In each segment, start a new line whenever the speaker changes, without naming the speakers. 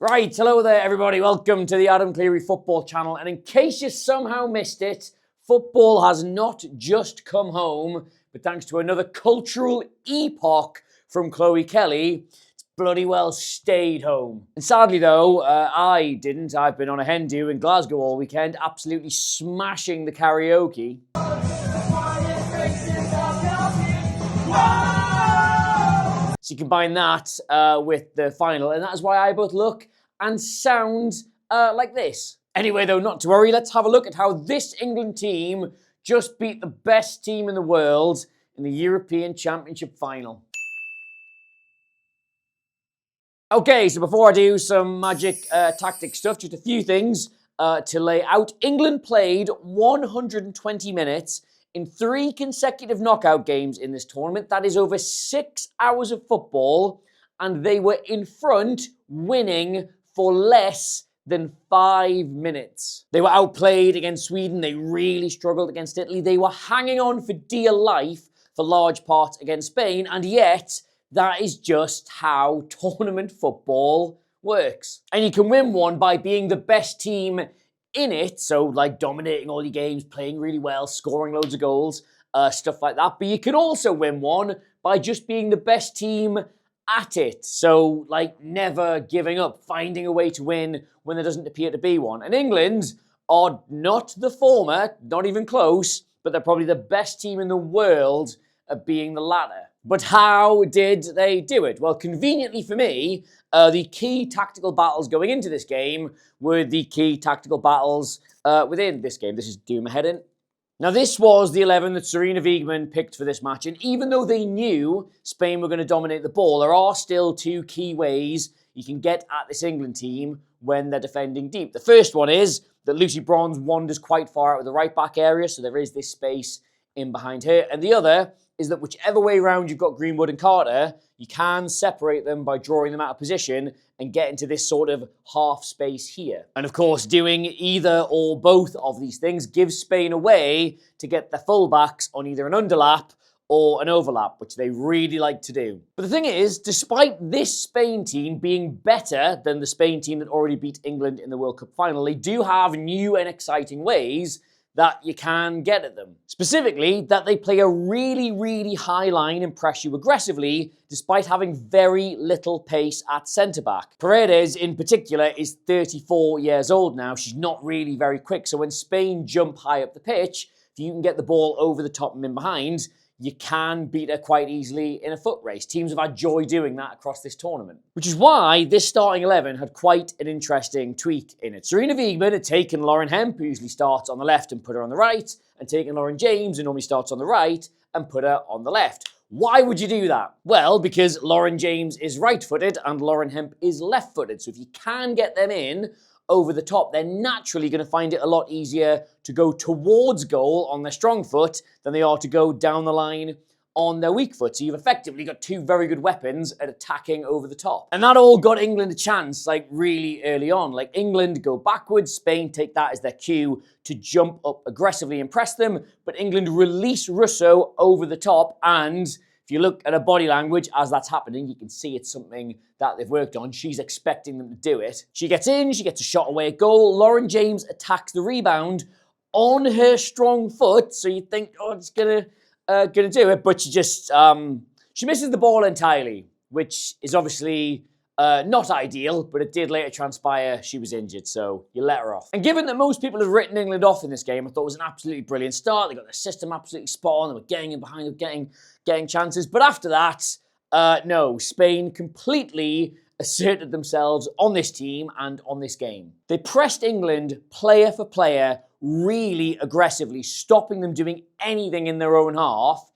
Right, hello there everybody, welcome to the Adam Clery football channel, and in case you somehow missed it, football has not just come home, but thanks to another cultural epoch from Chloe Kelly, it's bloody well stayed home. And sadly though, I didn't. I've been on a hen do in Glasgow all weekend, absolutely smashing the karaoke. So you combine that with the final, and that is why I both look and sound like this. Anyway, though, not to worry, let's have a look at how this England team just beat the best team in the world in the European Championship final. Okay, so before I do some magic tactic stuff, just a few things to lay out. England played 120 minutes in 3 consecutive knockout games in this tournament. That is over 6 hours of football, and they were in front, winning for less than 5 minutes. They were outplayed against Sweden. They really struggled against Italy. They were hanging on for dear life for large parts against Spain, and yet that is just how tournament football works. And you can win one by being the best team in it, so like dominating all your games, playing really well, scoring loads of goals, stuff like that. But you can also win one by just being the best team at it, so like never giving up, finding a way to win when there doesn't appear to be one. And England are not the former, not even close, but they're probably the best team in the world at being the latter. But how did they do it? Well, conveniently for me, the key tactical battles going into this game were the key tactical battles within this game. This is doing my head in. Now, this was the 11 that Sarina Wiegman picked for this match, and even though they knew Spain were going to dominate the ball, there are still 2 key ways you can get at this England team when they're defending deep. The first one is that Lucy Bronze wanders quite far out of the right-back area, so there is this space in behind her, and the other is that whichever way around you've got Greenwood and Carter, you can separate them by drawing them out of position and get into this sort of half space here. And of course, doing either or both of these things gives Spain a way to get their fullbacks on either an underlap or an overlap, which they really like to do. But the thing is, despite this Spain team being better than the Spain team that already beat England in the World Cup final, they do have new and exciting ways that you can get at them. Specifically, that they play a really, really high line and press you aggressively, despite having very little pace at centre-back. Paredes, in particular, is 34 years old now. She's not really very quick, so when Spain jump high up the pitch, if you can get the ball over the top and in behind, you can beat her quite easily in a foot race. Teams have had joy doing that across this tournament. Which is why this starting 11 had quite an interesting tweak in it. Sarina Wiegman had taken Lauren Hemp, who usually starts on the left, and put her on the right, and taken Lauren James, who normally starts on the right, and put her on the left. Why would you do that? Well, because Lauren James is right-footed and Lauren Hemp is left-footed. So if you can get them in over the top, they're naturally going to find it a lot easier to go towards goal on their strong foot than they are to go down the line on their weak foot. So you've effectively got 2 very good weapons at attacking over the top. And that all got England a chance, like really early on. Like England go backwards, Spain take that as their cue to jump up aggressively and press them, but England release Russo over the top, and if you look at her body language as that's happening, you can see it's something that they've worked on. She's expecting them to do it. She gets in, she gets a shot away at goal. Lauren James attacks the rebound on her strong foot, so you think, oh, it's gonna do it, but she just, she misses the ball entirely, which is obviously not ideal, but it did later transpire she was injured, so you let her off. And given that most people have written England off in this game, I thought it was an absolutely brilliant start. They got their system absolutely spot on. They were getting in behind, they were getting chances. But after that, no, Spain completely asserted themselves on this team and on this game. They pressed England player for player really aggressively, stopping them doing anything in their own half,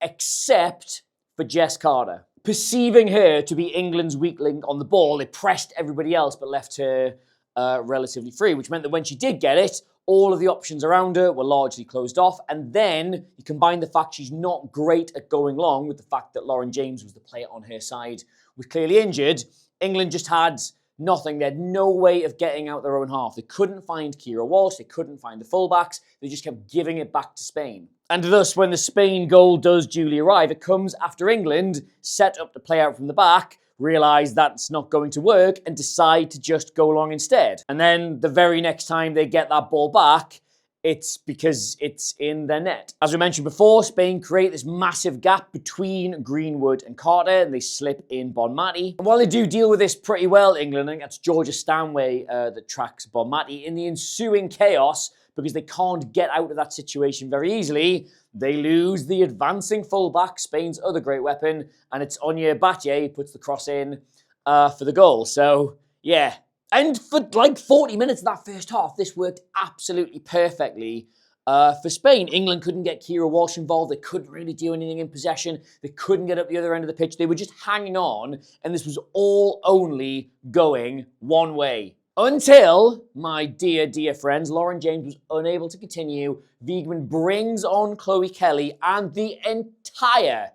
except for Jess Carter. Perceiving her to be England's weak link on the ball, they pressed everybody else but left her relatively free, which meant that when she did get it, all of the options around her were largely closed off. And then you combine the fact she's not great at going long with the fact that Lauren James was the player on her side, was clearly injured. England just had nothing. They had no way of getting out their own half. They couldn't find Keira Walsh. They couldn't find the fullbacks. They just kept giving it back to Spain. And thus, when the Spain goal does duly arrive, it comes after England set up to play out from the back realise that's not going to work and decide to just go long instead. And then the very next time they get that ball back, it's because it's in their net. As we mentioned before, Spain create this massive gap between Greenwood and Carter, and they slip in Bonmati. And while they do deal with this pretty well, England, I think that's Georgia Stanway that tracks Bonmati, in the ensuing chaos, because they can't get out of that situation very easily, they lose the advancing fullback, Spain's other great weapon, and it's Onyé Batye who puts the cross in for the goal. So, yeah. And for like 40 minutes of that first half, this worked absolutely perfectly for Spain. England couldn't get Keira Walsh involved. They couldn't really do anything in possession. They couldn't get up the other end of the pitch. They were just hanging on, and this was all only going one way. Until, my dear, dear friends, Lauren James was unable to continue. Wiegman brings on Chloe Kelly, and the entire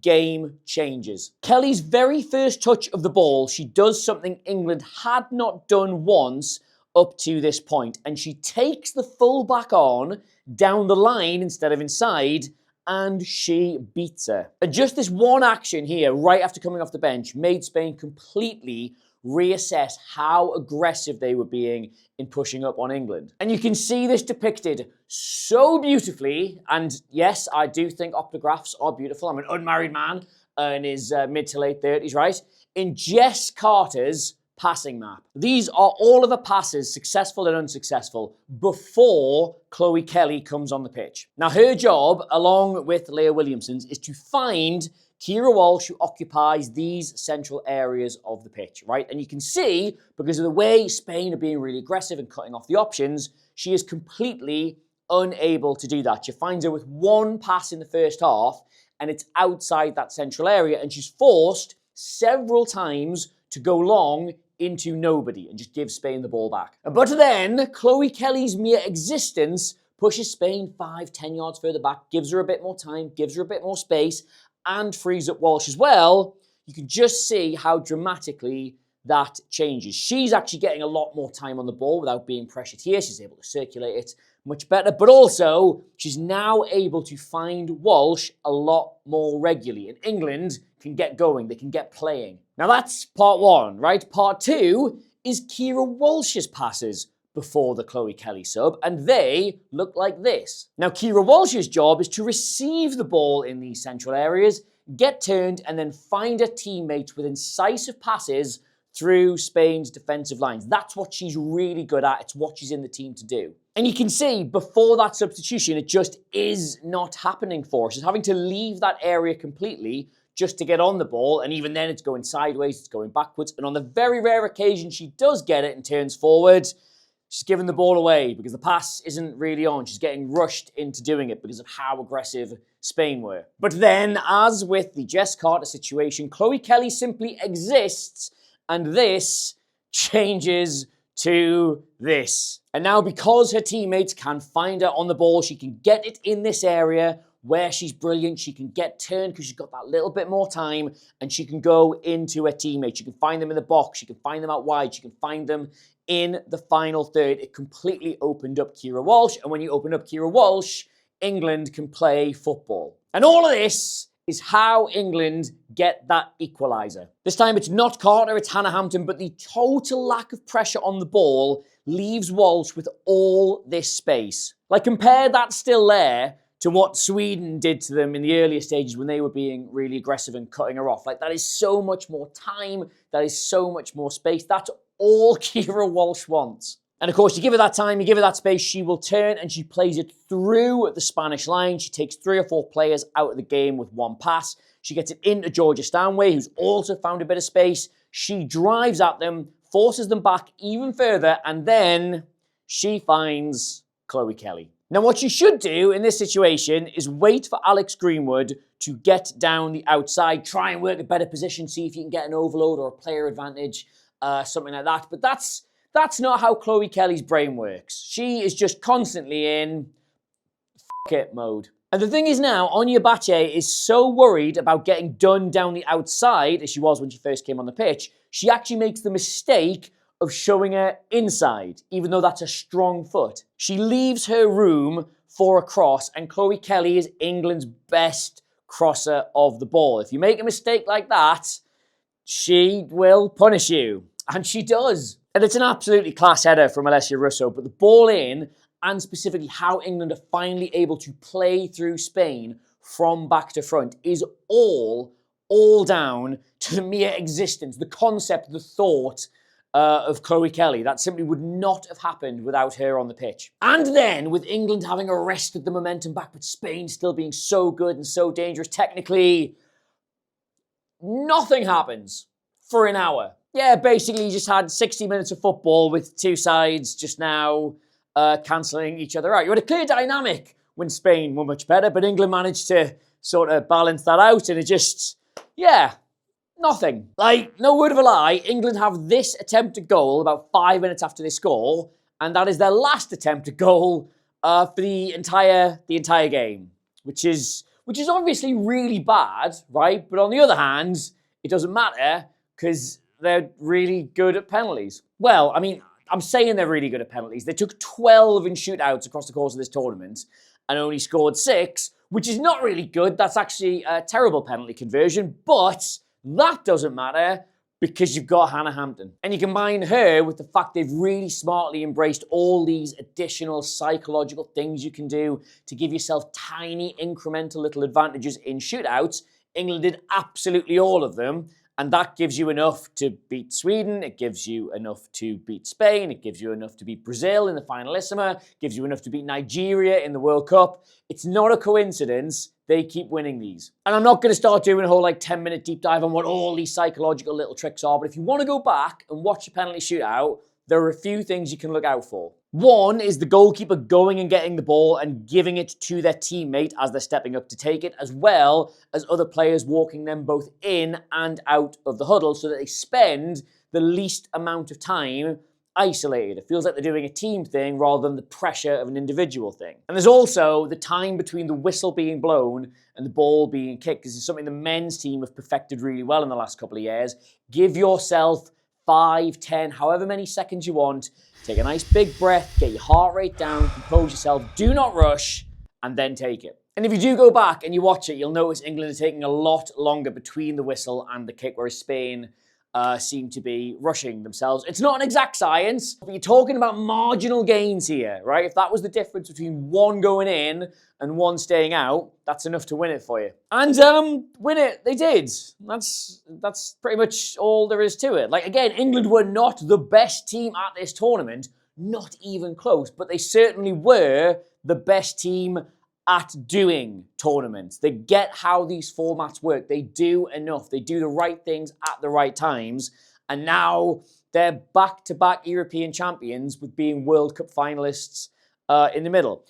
game changes. Kelly's very first touch of the ball, she does something England had not done once up to this point, and she takes the fullback on down the line instead of inside, and she beats her. And just this one action here, right after coming off the bench, made Spain completely reassess how aggressive they were being in pushing up on England. And you can see this depicted so beautifully, and yes, I do think optographs are beautiful. I'm an unmarried man in his mid to late 30s, right? In Jess Carter's passing map. These are all of the passes, successful and unsuccessful, before Chloe Kelly comes on the pitch. Now, her job, along with Leah Williamson's, is to find Keira Walsh, who occupies these central areas of the pitch, right? And you can see, because of the way Spain are being really aggressive and cutting off the options, she is completely unable to do that. She finds her with one pass in the first half, and it's outside that central area, and she's forced several times to go long into nobody and just give Spain the ball back. But then, Chloe Kelly's mere existence pushes Spain 5-10 yards further back, gives her a bit more time, gives her a bit more space, and frees up Walsh as well. You can just see how dramatically that changes. She's actually getting a lot more time on the ball without being pressured here. She's able to circulate it much better, but also she's now able to find Walsh a lot more regularly, and England can get going, they can get playing. Now that's part one, right? Part two is Keira Walsh's passes before the Chloe Kelly sub, and they look like this. Now, Keira Walsh's job is to receive the ball in these central areas, get turned, and then find her teammates with incisive passes through Spain's defensive lines. That's what she's really good at. It's what she's in the team to do. And you can see, before that substitution, it just is not happening for her. She's having to leave that area completely just to get on the ball, and even then it's going sideways, it's going backwards, and on the very rare occasion she does get it and turns forward, she's giving the ball away because the pass isn't really on. She's getting rushed into doing it because of how aggressive Spain were. But then, as with the Jess Carter situation, Chloe Kelly simply exists, and this changes to this. And now, because her teammates can find her on the ball, she can get it in this area where she's brilliant. She can get turned because she's got that little bit more time, and she can go into her teammates. She can find them in the box. She can find them out wide. She can find them in the final third. It completely opened up Keira Walsh, and when you open up Keira Walsh, England can play football. And all of this is how England get that equaliser. This time it's not Carter, it's Hannah Hampton, but the total lack of pressure on the ball leaves Walsh with all this space. Like, compare that still there to what Sweden did to them in the earlier stages when they were being really aggressive and cutting her off. Like, that is so much more time, that is so much more space. That's all Keira Walsh wants. And of course, you give her that time, you give her that space, she will turn and she plays it through the Spanish line. She takes 3 or 4 players out of the game with one pass. She gets it into Georgia Stanway, who's also found a bit of space. She drives at them, forces them back even further, and then she finds Chloe Kelly. Now, what you should do in this situation is wait for Alex Greenwood to get down the outside, try and work a better position, see if you can get an overload or a player advantage, something like that. But that's not how Chloe Kelly's brain works. She is just constantly in f*** it mode. And the thing is now, Onyé Batye is so worried about getting done down the outside, as she was when she first came on the pitch, she actually makes the mistake of showing her inside, even though that's a strong foot. She leaves her room for a cross, and Chloe Kelly is England's best crosser of the ball. If you make a mistake like that, she will punish you. And she does. And it's an absolutely class header from Alessia Russo, but the ball in, and specifically how England are finally able to play through Spain from back to front, is all down to the mere existence, the concept, the thought of Chloe Kelly. That simply would not have happened without her on the pitch. And then, with England having arrested the momentum back, but Spain still being so good and so dangerous, technically, nothing happens for an hour. Yeah, basically you just had 60 minutes of football with two sides just now cancelling each other out. You had a clear dynamic when Spain were much better, but England managed to sort of balance that out, and it just, yeah, nothing. Like, no word of a lie, England have this attempted goal about 5 minutes after they score, and that is their last attempted goal for the entire game, which is obviously really bad, right? But on the other hand, it doesn't matter because they're really good at penalties. Well, I mean, I'm saying they're really good at penalties. They took 12 in shootouts across the course of this tournament and only scored 6, which is not really good. That's actually a terrible penalty conversion, but that doesn't matter because you've got Hannah Hampton. And you combine her with the fact they've really smartly embraced all these additional psychological things you can do to give yourself tiny incremental little advantages in shootouts. England did absolutely all of them. And that gives you enough to beat Sweden, it gives you enough to beat Spain, it gives you enough to beat Brazil in the Finalissima, gives you enough to beat Nigeria in the World Cup. It's not a coincidence they keep winning these. And I'm not going to start doing a whole 10-minute deep dive on what all these psychological little tricks are, but if you want to go back and watch a penalty shootout, there are a few things you can look out for. One is the goalkeeper going and getting the ball and giving it to their teammate as they're stepping up to take it, as well as other players walking them both in and out of the huddle so that they spend the least amount of time isolated. It feels like they're doing a team thing rather than the pressure of an individual thing. And there's also the time between the whistle being blown and the ball being kicked. This is something the men's team have perfected really well in the last couple of years. Give yourself 5, 10, however many seconds you want. Take a nice big breath, get your heart rate down, compose yourself, do not rush, and then take it. And if you do go back and you watch it, you'll notice England are taking a lot longer between the whistle and the kick, whereas Spain seem to be rushing themselves. It's not an exact science, but you're talking about marginal gains here, right? If that was the difference between one going in and one staying out, that's enough to win it for you. And win it, they did. That's pretty much all there is to it. Again, England were not the best team at this tournament, not even close, but they certainly were the best team at doing tournaments. They get how these formats work. They do enough. They do the right things at the right times. And now they're back-to-back European champions with being World Cup finalists in the middle.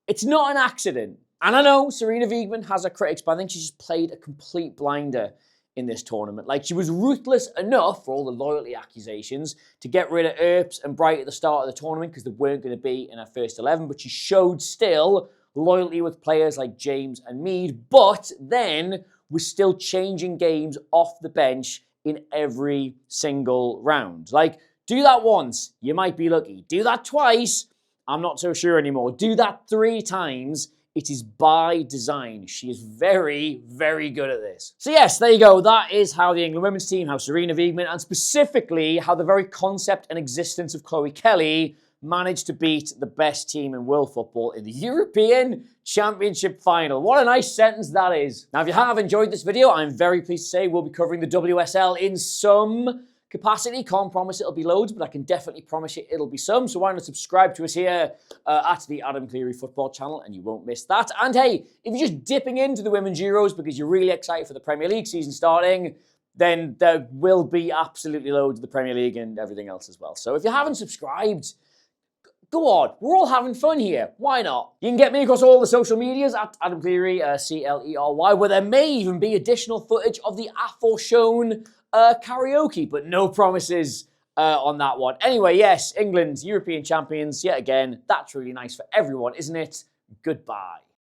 It's not an accident. And I know Sarina Wiegman has her critics, but I think she just played a complete blinder in this tournament. She was ruthless enough, for all the loyalty accusations, to get rid of Earps and Bright at the start of the tournament because they weren't going to be in her first 11, but she showed still loyalty with players like James and Mead, but then was still changing games off the bench in every single round. Do that once, you might be lucky. Do that twice, I'm not so sure anymore. Do that 3 times, it is by design. She is very, very good at this. So yes, there you go. That is how the England women's team, how Sarina Wiegman, and specifically how the very concept and existence of Chloe Kelly managed to beat the best team in world football in the European Championship final. What a nice sentence that is. Now, if you have enjoyed this video, I'm very pleased to say we'll be covering the WSL in some capacity. Can't promise it'll be loads, but I can definitely promise you it'll be some. So why not subscribe to us here at the Adam Clery Football channel, and you won't miss that. And hey, if you're just dipping into the Women's Euros because you're really excited for the Premier League season starting, then there will be absolutely loads of the Premier League and everything else as well. So if you haven't subscribed, go on, we're all having fun here. Why not? You can get me across all the social medias at Adam Clery, Clery, where there may even be additional footage of the aforementioned karaoke, but no promises on that one. Anyway, yes, England's European champions, yet again. That's really nice for everyone, isn't it? Goodbye.